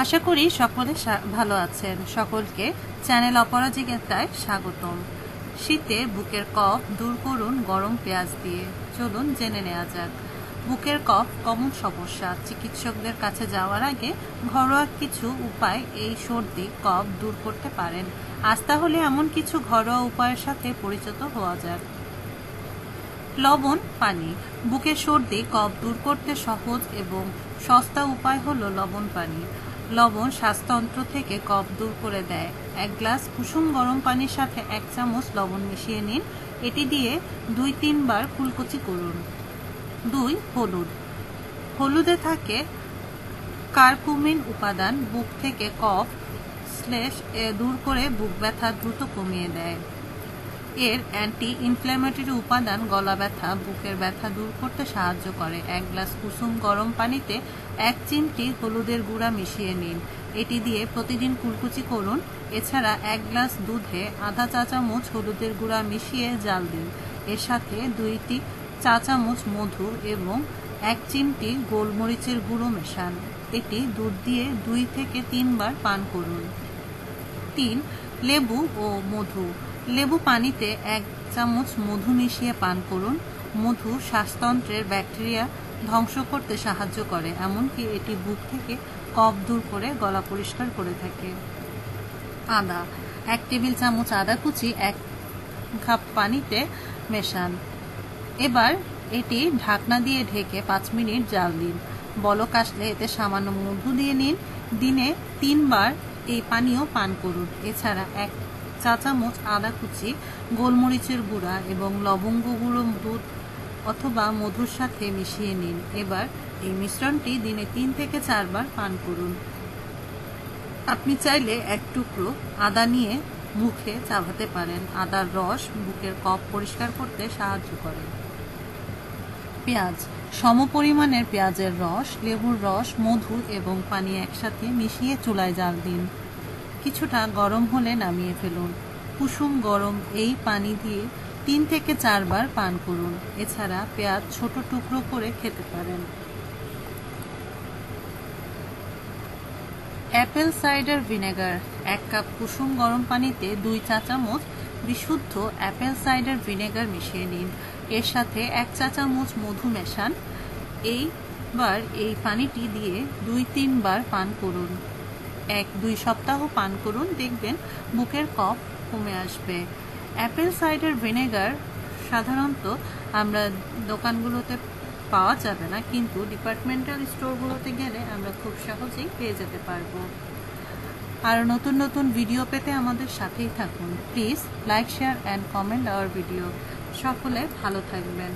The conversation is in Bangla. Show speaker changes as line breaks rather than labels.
আশা করি সকলে ভালো আছেন। সকলকে চ্যানেল অপরাজিতায় স্বাগতম। শীতে বুকের কফ দূর করুন গরম পেঁয়াজ দিয়ে। চলুন জেনে নেওয়া যাক। বুকের কফ কমন সমস্যা। চিকিৎসকদের কাছে যাওয়ার আগে ঘরোয়া কিছু উপায় এই সর্দি কফ দূর করতে পারেন। আজ তাহলে এমন কিছু ঘরোয়া উপায়ের সাথে পরিচিত হওয়া যাক। লবণ পানি। বুকের সর্দি কফ দূর করতে সহজ এবং সস্তা উপায় হলো লবণ পানি। লবণ শ্বাসতন্ত্র থেকে কফ দূর করে দেয়। 1 গ্লাস কুসুম গরম পানির সাথে 1 চামচ লবণ মিশিয়ে নিন। এটি দিয়ে 2-3 বার কুলকুচি করুন। 2. হলুদ। হলুদে থাকে কারকুমিন উপাদান, বুক থেকে কফ দূর করে বুক ব্যথা দ্রুত কমিয়ে দেয়। এর অ্যান্টি ইনফ্ল্যামেটরি উপাদান গলা ব্যথা, বুকের ব্যথা দূর করতে সাহায্য করে। 1 গ্লাস কুসুম গরম পানিতে 1 চিমটি হলুদের গুঁড়া মিশিয়ে নিন। এটি দিয়ে প্রতিদিন কুলকুচি করুন। এছাড়া 1 গ্লাস দুধে আধা চা চামচ হলুদের গুঁড়া মিশিয়ে জাল দিন। এর সাথে 2 চা চামচ মধু এবং 1 চিমটি গোলমরিচের গুঁড়ো মেশান। এটি দুধ দিয়ে 2 থেকে 3 বার পান করুন। 3. লেবু ও মধু। লেবু পানিতে 1 চামচ মধু মিশিয়ে পান করুন। মধু শ্বাসতন্ত্রের ব্যাকটেরিয়া ধ্বংস করতে সাহায্য করে, এমনকি এটি বুক থেকে কফ দূর করে গলা পরিষ্কার করে থাকে। আদা। 1 টেবিল চামচ আদা কুচি 1 কাপ পানিতে মেশান। এবার এটি ঢাকনা দিয়ে ঢেকে 5 মিনিট জাল দিন। বলক আসলে এতে সামান্য মধু দিয়ে নিন। দিনে 3 বার এই পানীয় পান করুন। এছাড়া 1 চা চামচ আদা কুচি, গোলমরিচের গুঁড়া এবং লবঙ্গ গুঁড়ো দুধ অথবা মধুর সাথে মিশিয়ে নিন। এবার এই মিশ্রণটি দিনে 3 থেকে 4 বার পান করুন। আপনি চাইলে 1 টুকরো আদা নিয়ে মুখে চাবাতে পারেন। আদার রস বুকের কফ পরিষ্কার করতে সাহায্য করে। পেঁয়াজ। সমপরিমাণের পেঁয়াজের রস, লেবুর রস, মধু এবং পানি একসাথে মিশিয়ে চুলায় জাল দিন। কিছুটা গরম হলে নামিয়ে ফেলুন। কুসুম গরম এই পানি দিয়ে 3 থেকে 4 বার পান করুন। এছাড়া পেঁয়াজ ছোট টুকরো করে খেতে পারেন। Apple cider vinegar. 1 কাপ কুসুম গরম পানিতে 2 চা চামচ বিশুদ্ধ অ্যাপেল সাইডার ভিনেগার মিশিয়ে নিন। এর সাথে 1 চা চামচ মধু মেশান। এইবার এই পানিটি দিয়ে 2-3 বার পান করুন। 1-2 সপ্তাহ পান করুন, দেখবেন বুকের কফ কমে আসবে। অ্যাপেল সাইডার ভিনেগার সাধারণত আমরা দোকানগুলোতে পাওয়া যাবে না, কিন্তু ডিপার্টমেন্টাল স্টোরগুলোতে গেলে আমরা খুব সহজেই পেয়ে যেতে পারবো। আর নতুন নতুন ভিডিও পেতে আমাদের সাথেই থাকুন। Please like, share and comment hour video. সকলে ভালো থাকবেন।